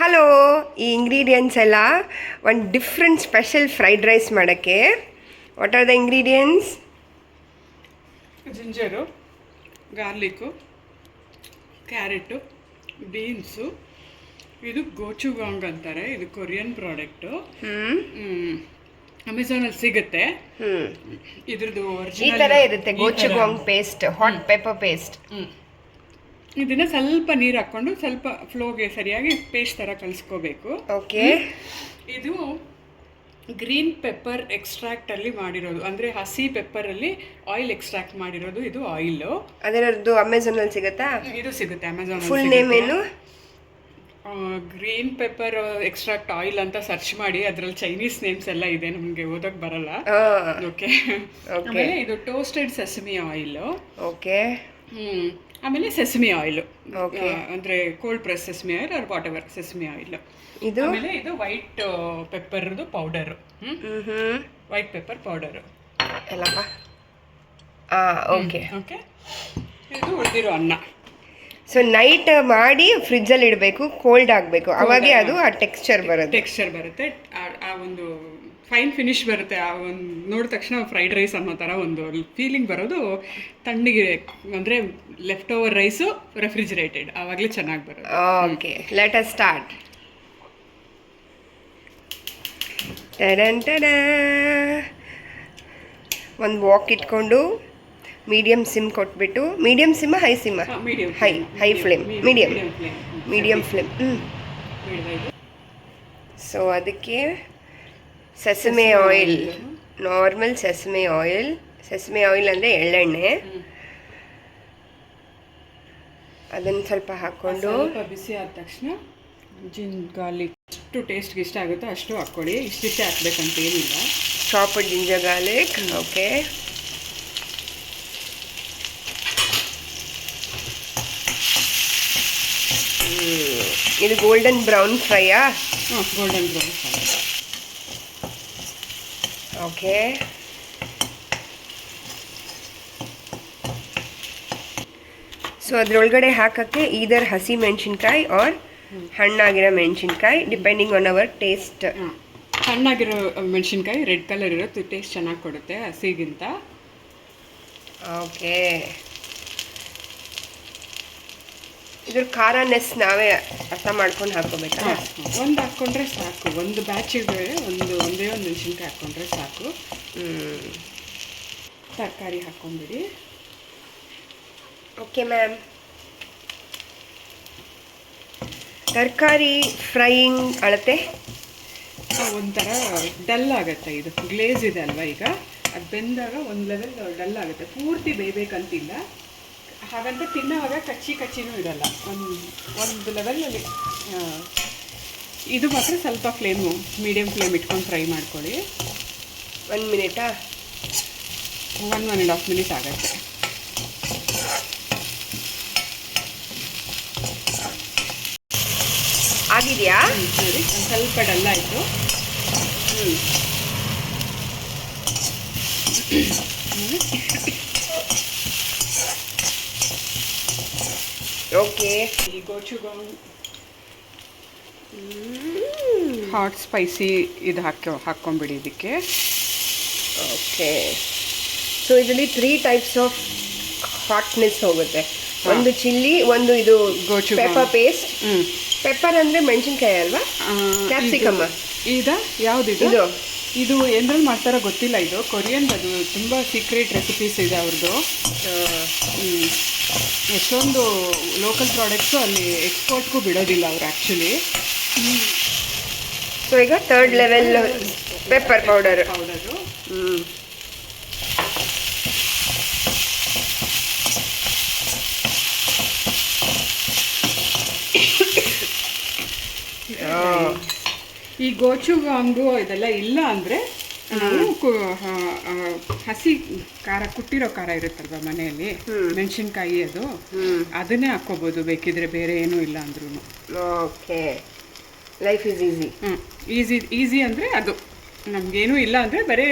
Hello, ಈ ingredients ಎಲ್ಲ ಒಂದು ಡಿಫ್ರೆಂಟ್ ಸ್ಪೆಷಲ್ ಫ್ರೈಡ್ ರೈಸ್ ಮಾಡೋಕ್ಕೆ. What are the ingredients? Ginger, garlic, carrot, beans. ಇದು ಗೋಚುಗಾಂಗ್ ಅಂತಾರೆ. ಇದು ಕೊರಿಯನ್ ಪ್ರಾಡಕ್ಟು. ಅಮೆಝಾನಲ್ಲಿ ಸಿಗುತ್ತೆ. ಇದ್ರದ್ದು ಈ ಥರ ಇರುತ್ತೆ ಗೋಚುಗಾಂಗ್ ಪೇಸ್ಟ್, ಹಾಟ್ ಪೆಪ್ಪರ್ ಪೇಸ್ಟ್. ಇದನ್ನ ಸ್ವಲ್ಪ ನೀರು ಹಾಕ್ಕೊಂಡು ಸ್ವಲ್ಪ ಫ್ಲೋಗೆ ಸರಿಯಾಗಿ ಪೇಸ್ಟ್ ಥರ ಕಲಿಸ್ಕೋಬೇಕು. ಓಕೆ. ಇದು ಗ್ರೀನ್ ಪೆಪ್ಪರ್ ಎಕ್ಸ್ಟ್ರಾಕ್ಟಲ್ಲಿ ಮಾಡಿರೋದು, ಅಂದರೆ ಹಸಿ ಪೆಪ್ಪರಲ್ಲಿ ಆಯಿಲ್ ಎಕ್ಸ್ಟ್ರಾಕ್ಟ್ ಮಾಡಿರೋದು. ಇದು ಆಯಿಲು ಅದರದ್ದು ಅಮೆಝಾನಲ್ಲಿ ಸಿಗುತ್ತಾ? ಇದು ಸಿಗುತ್ತೆ ಅಮೆಝಾನ್. ಫುಲ್ ನೇಮ್ ಏನು? ಗ್ರೀನ್ ಪೆಪ್ಪರ್ ಎಕ್ಸ್ಟ್ರಾಕ್ಟ್ ಆಯಿಲ್ ಅಂತ ಸರ್ಚ್ ಮಾಡಿ. ಅದರಲ್ಲಿ ಚೈನೀಸ್ ನೇಮ್ಸ್ ಎಲ್ಲ ಇದೆ, ನಮಗೆ ಓದೋಕೆ ಬರಲ್ಲ. ಓಕೆ. ಆಮೇಲೆ ಇದು ಟೋಸ್ಟೆಡ್ ಸೆಸಮಿ ಆಯಿಲು. ಓಕೆ. ಆಮೇಲೆ ಸೆಸಮಿ ಆಯಿಲು, ಅಂದರೆ cold press sesame oil or whatever sesame oil. ಇದು ಆಮೇಲೆ ಇದು ವೈಟ್ ಪೆಪ್ಪರ್ದು ಪೌಡರು. ವೈಟ್ ಪೆಪ್ಪರ್ ಪೌಡರು ಎಲ್ಲಪ್ಪ. Okay okay. ಇದು ಉಳಿದಿರೋ ಅನ್ನ. ಸೊ ನೈಟ್ ಮಾಡಿ ಫ್ರಿಜ್ಜಲ್ಲಿ ಇಡಬೇಕು, ಕೋಲ್ಡ್ ಆಗಬೇಕು, ಅವಾಗೇ ಅದು ಆ ಟೆಕ್ಸ್ಚರ್ ಬರುತ್ತೆ. ಆ ಒಂದು ಫೈನ್ ಫಿನಿಶ್ ಬರುತ್ತೆ. ಆ ಒಂದು ನೋಡಿದ ತಕ್ಷಣ ಫ್ರೈಡ್ ರೈಸ್ ಅನ್ನೋ ಥರ ಒಂದು ಫೀಲಿಂಗ್ ಬರೋದು ತಣ್ಣಗೆ, ಅಂದರೆ ಲೆಫ್ಟ್ ಓವರ್ ರೈಸು ರೆಫ್ರಿಜಿರೇಟೆಡ್, ಆವಾಗಲೇ ಚೆನ್ನಾಗಿ ಬರೋದು. Okay, let us start. ಒಂದು ವಾಕ್ ಇಟ್ಕೊಂಡು ಮೀಡಿಯಮ್ ಸಿಮ್ ಕೊಟ್ಬಿಟ್ಟು, ಮೀಡಿಯಮ್ ಸಿಮ್ಮ ಹೈ ಸಿಮ್ಮ? High flame, medium flame. So ಅದಕ್ಕೆ sesame oil, normal sesame oil ಅಂದರೆ ಎಳ್ಳೆಣ್ಣೆ, ಅದನ್ನು ಸ್ವಲ್ಪ ಹಾಕ್ಕೊಂಡು ಬಿಸಿ ಆದ ತಕ್ಷಣ ಗಾರ್ಲಿಕ್ ಎಷ್ಟು ಟೇಸ್ಟ್ಗೆ ಇಷ್ಟ ಆಗುತ್ತೋ ಅಷ್ಟು ಹಾಕ್ಕೊಳ್ಳಿ. ಇಷ್ಟಿಷ್ಟೇ ಹಾಕ್ಬೇಕಂತ ಏನಿಲ್ಲ. Chopped ginger garlic. ಓಕೆ. ಇದು ಗೋಲ್ಡನ್ ಬ್ರೌನ್ ಫ್ರೈಯಾ? Golden brown fry. Okay. So ಅದರೊಳಗಡೆ ಹಾಕೋಕ್ಕೆ ಈದರ್ ಹಸಿ ಮೆಣಸಿನ್ಕಾಯಿ ಆರ್ ಹಣ್ಣಾಗಿರೋ ಮೆಣಸಿನ್ಕಾಯಿ, ಡಿಪೆಂಡಿಂಗ್ ಆನ್ ಅವರ್ ಟೇಸ್ಟ್. ಹಣ್ಣಾಗಿರೋ ಮೆಣಸಿನ್ಕಾಯಿ ರೆಡ್ ಕಲರ್ ಇರುತ್ತೆ, ಟೇಸ್ಟ್ ಚೆನ್ನಾಗಿ ಕೊಡುತ್ತೆ ಹಸಿಗಿಂತ. ಓಕೆ. ಇದ್ರ ಖಾರನೆಸ್ ನಾವೇ ಅರ್ಥ ಮಾಡ್ಕೊಂಡು ಹಾಕೋಬೇಕಾ? ಒಂದು ಹಾಕ್ಕೊಂಡ್ರೆ ಸಾಕು. ಒಂದು ಬ್ಯಾಚಿಗೆ ಒಂದೇ ಒಂದು ಮೆಣಸಿನ್ಕಾಯಿ ಹಾಕ್ಕೊಂಡ್ರೆ ಸಾಕು. ತರಕಾರಿ ಹಾಕ್ಕೊಂಬಿಡಿ. Okay ma'am. ತರಕಾರಿ ಫ್ರೈಯಿಂಗ್ ಅಳತೆ ಒಂಥರ ಡಲ್ ಆಗುತ್ತೆ. ಇದು ಗ್ಲೇಸ್ ಇದೆ ಅಲ್ವಾ, ಈಗ ಅದು ಬೆಂದಾಗ ಒಂದು ಲೆವೆಲ್ ಡಲ್ ಆಗುತ್ತೆ. ಪೂರ್ತಿ ಬೇಯಬೇಕಂತಿಲ್ಲ, ಹಾಗಂತ ತಿನ್ನೋವಾಗ ಕಚ್ಚಿನೂ ಇರಲ್ಲ. ಒಂದು ಲೆವೆಲಲ್ಲಿ ಇದು ಮಾತ್ರ ಸ್ವಲ್ಪ ಮೀಡಿಯಮ್ ಫ್ಲೇಮ್ ಇಟ್ಕೊಂಡು ಫ್ರೈ ಮಾಡ್ಕೊಳ್ಳಿ. 1 ಮಿನಿಟಾ? 1.5 ಮಿನಿಟ್ ಆಗುತ್ತೆ. ಆಗಿದೆಯಾ? ಸರಿ, ಒಂದು ಸ್ವಲ್ಪ ಡಲ್ ಆಯಿತು. ಓಕೆ. ಈ ಗೋಚುಗಾಂಗ್ ಹಾಟ್ ಸ್ಪೈಸಿ ಇದು ಹಾಕ್ಕೊಂಬಿಡಿ ಇದಕ್ಕೆ. ಓಕೆ. ಸೊ ಇದರಲ್ಲಿ 3 ಟೈಪ್ಸ್ ಆಫ್ ಹಾಟ್ನೆಸ್ ಹೋಗುತ್ತೆ. ಒಂದು ಚಿಲ್ಲಿ, ಒಂದು ಇದು ಪೆಪ್ಪರ್ ಪೇಸ್ಟ್. ಪೆಪ್ಪರ್ ಅಂದರೆ ಮೆಣಸಿನ್ಕಾಯಿ ಅಲ್ವಾ? ಕ್ಯಾಪ್ಸಿಕಮ್. ಯಾವ್ದಿದು? ಇದು ಏನ್ರಲ್ಲಿ ಮಾಡ್ತಾರೋ ಗೊತ್ತಿಲ್ಲ. ಇದು ಕೊರಿಯನ್, ಅದು ತುಂಬ ಸೀಕ್ರೆಟ್ ರೆಸಿಪೀಸ್ ಇದೆ ಅವ್ರದ್ದು. ಎಷ್ಟೊಂದು ಲೋಕಲ್ ಪ್ರಾಡಕ್ಟ್ಸು ಅಲ್ಲಿ ಎಕ್ಸ್ಪೋರ್ಟ್ಗೂ ಬಿಡೋದಿಲ್ಲ ಅವರು ಆ್ಯಕ್ಚುಲಿ. ಸೊ ಈಗ 3rd ಲೆವೆಲ್ ಪೆಪ್ಪರ್ ಪೌಡರು. ಈ ಗೋಚುಗಾಂಗು ಇದೆಲ್ಲ ಇಲ್ಲ ಅಂದರೆ ನಾವು ಹಸಿ ಖಾರ, ಕುಟ್ಟಿರೋ ಖಾರ ಇರುತ್ತಲ್ವ ಮನೆಯಲ್ಲಿ, ಮೆಣಸಿನ್ಕಾಯಿ, ಅದನ್ನೇ ಹಾಕ್ಕೋಬೋದು ಬೇಕಿದ್ರೆ, ಬೇರೆ ಏನೂ ಇಲ್ಲ ಅಂದ್ರೂ. Okay. Life is easy. Easy ಅಂದರೆ ಅದು ನಮಗೇನೂ ಇಲ್ಲ ಅಂದರೆ ಬರೀ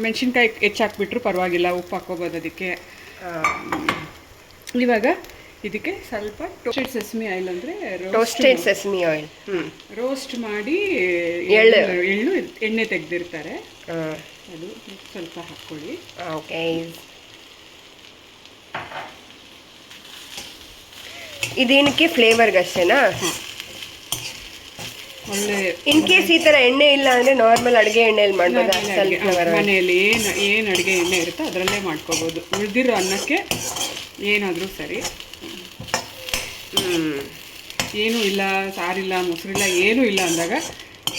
ಮೆಣಸಿನ್ಕಾಯಿ ಹೆಚ್ಚಾಕ್ಬಿಟ್ರು ಪರವಾಗಿಲ್ಲ, ಉಪ್ಪು ಹಾಕ್ಕೋಬೋದು ಅದಕ್ಕೆ. ಇವಾಗ ಇದಕ್ಕೆ ಸ್ವಲ್ಪ ಟೋಸ್ಟೆಡ್ ಸೆಸಮಿ ಆಯಿಲ್ ಅಂದರೆ ಟೋಸ್ಟೆಡ್ ಸೆಸಮಿ ಆಯಿಲ್. ರೋಸ್ಟ್ ಮಾಡಿ ಎಳ್ಳು ಎಣ್ಣೆ ತೆಗೆದಿರ್ತಾರೆ, ಹಾಂ, ಅದು ಸ್ವಲ್ಪ ಹಾಕ್ಕೊಳ್ಳಿ. ಓಕೆ. ಇದೇನಕ್ಕೆ ಫ್ಲೇವರ್ಗೆ ಅಷ್ಟೇನಾ? ಒಳ್ಳೆ ಇನ್ ಕೇಸ್ ಈ ಥರ ಎಣ್ಣೆ ಇಲ್ಲ ಅಂದರೆ ನಾರ್ಮಲ್ ಅಡುಗೆ ಎಣ್ಣೆಯಲ್ಲಿ ಮಾಡ್ಬೋದಾ? ಮನೆಯಲ್ಲಿ ಏನು ಅಡುಗೆ ಎಣ್ಣೆ ಇರುತ್ತೋ ಅದರಲ್ಲೇ ಮಾಡ್ಕೋಬೋದು. ಉಳಿದಿರೋ ಅನ್ನಕ್ಕೆ ಏನಾದರೂ ಸರಿ. ಏನೂ ಇಲ್ಲ, ಸಾರಿಲ್ಲ, ಮೊಸರಿಲ್ಲ, ಏನೂ ಇಲ್ಲ ಅಂದಾಗ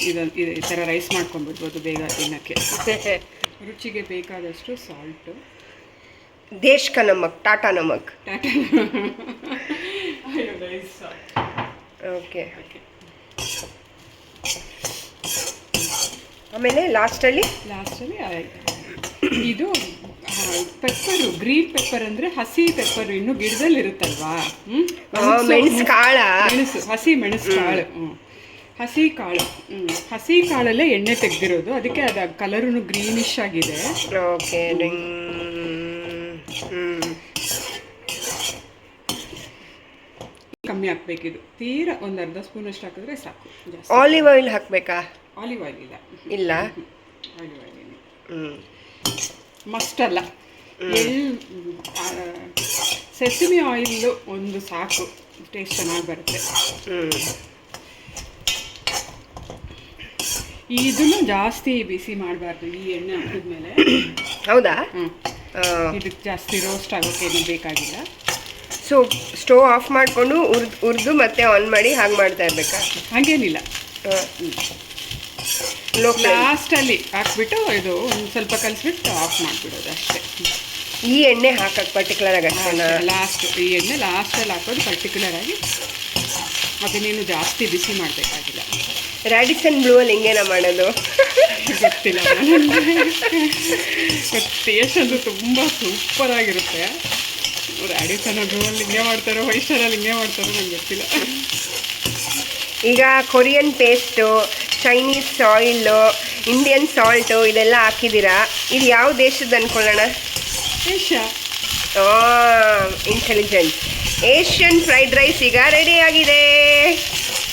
ಈ ಥರ ರೈಸ್ ಮಾಡ್ಕೊಂಡ್ಬಿಡ್ಬೋದು ಬೇಗ ತಿನ್ನೋಕ್ಕೆ. ರುಚಿಗೆ ಬೇಕಾದಷ್ಟು ಸಾಲ್ಟು, ದೇಶ್ ಕಾ ನಮಕ್, ಟಾಟಾ ನಮಕ್. ಓಕೆ. ಆಮೇಲೆ ಲಾಸ್ಟಲ್ಲಿ ಇದು ಪೆಪ್ಪರು, ಗ್ರೀನ್ ಪೆಪ್ಪರ್ ಅಂದರೆ ಹಸಿ ಪೆಪ್ಪರ್, ಇನ್ನು ಗಿಡದಲ್ಲಿ ಇರುತ್ತಲ್ವಾ, ಮೆಣಸು ಕಾಳ, ಮೆಣಸು, ಹಸಿ ಮೆಣಸು ಕಾಳು, ಹಸಿ ಕಾಳು, ಹಸಿ ಕಾಳಲ್ಲೇ ಎಣ್ಣೆ ತೆಗೆದಿರೋದು, ಅದಕ್ಕೆ ಅದು ಕಲರೂ ಗ್ರೀನಿಶ್ ಆಗಿದೆ. ಓಕೆ. ಕಮ್ಮಿ ಹಾಕ್ಬೇಕಿದು, ತೀರಾ ಒಂದು ಅರ್ಧ ಸ್ಪೂನಷ್ಟು ಹಾಕಿದ್ರೆ ಸಾಕು. ಆಲಿವ್ ಆಯಿಲ್ ಹಾಕಬೇಕಾ? ಆಲಿವ್ ಆಯಿಲ್ ಇಲ್ಲ, ಆಲಿವ್ ಆಯಿಲ್ ಮಸ್ಟ್ ಅಲ್ಲ. ಸೆಸಮಿ ಆಯಿಲ್ ಒಂದು ಸಾಕು, ಟೇಸ್ಟ್ ಚೆನ್ನಾಗಿ ಬರುತ್ತೆ. ಇದನ್ನು ಜಾಸ್ತಿ ಬಿಸಿ ಮಾಡಬಾರ್ದು, ಈ ಎಣ್ಣೆ ಹಾಕಿದ್ಮೇಲೆ. ಹೌದಾ? ಇದಕ್ಕೆ ಜಾಸ್ತಿ ರೋಸ್ಟ್ ಆಗೋಕ್ಕೇನು ಬೇಕಾಗಿಲ್ಲ. ಸೊ ಸ್ಟೋವ್ ಆಫ್ ಮಾಡಿಕೊಂಡು ಹುರಿದು ಮತ್ತೆ ಆನ್ ಮಾಡಿ ಹಾಗೆ ಮಾಡ್ತಾ ಇರಬೇಕಾ? ಹಾಗೇನಿಲ್ಲ, ಲಾಸ್ಟಲ್ಲಿ ಹಾಕ್ಬಿಟ್ಟು ಇದು ಒಂದು ಸ್ವಲ್ಪ ಕಲಿಸ್ಬಿಟ್ಟು ಆಫ್ ಮಾಡಿಬಿಡೋದು ಅಷ್ಟೇ. ಈ ಎಣ್ಣೆ ಹಾಕಕ್ಕೆ ಪರ್ಟಿಕ್ಯುಲರ್ ಆಗಿ ಲಾಸ್ಟ್, ಈ ಎಣ್ಣೆ ಲಾಸ್ಟಲ್ಲಿ ಹಾಕೋದು ಪರ್ಟಿಕ್ಯುಲರ್ ಆಗಿ, ಅದನ್ನೇನು ಜಾಸ್ತಿ ಬಿಸಿ ಮಾಡಬೇಕಾಗಿಲ್ಲ. ರ್ಯಾಡಿಸನ್ ಬ್ಲೂ ಅಲ್ಲಿ ಹಿಂಗೇನ ಮಾಡೋದು ಗೊತ್ತಿಲ್ಲ. ಟೇಸ್ಟ್ ಅಂತೂ ತುಂಬ ಸೂಪರಾಗಿರುತ್ತೆ. ರ್ಯಾಡಿಸನ್ ಬ್ಲೂ ಅಲ್ಲಿ ಹಿಂಗೆ ಮಾಡ್ತಾರೋ, ವೈಟ್ ಸ್ಟಾರಲ್ಲಿ ಹಿಂಗೆ ಮಾಡ್ತಾರೋ ನಂಗೆ ಗೊತ್ತಿಲ್ಲ. ಈಗ Korean paste, Chinese oil, Indian salt ಇದೆಲ್ಲ ಹಾಕಿದ್ದೀರಾ. ಇದು ಯಾವ ದೇಶದ್ದು ಅಂದ್ಕೊಳ್ಳೋಣ? Asia. Intelligent. Asian fried rice ಈಗ ರೆಡಿ ಆಗಿದೆ.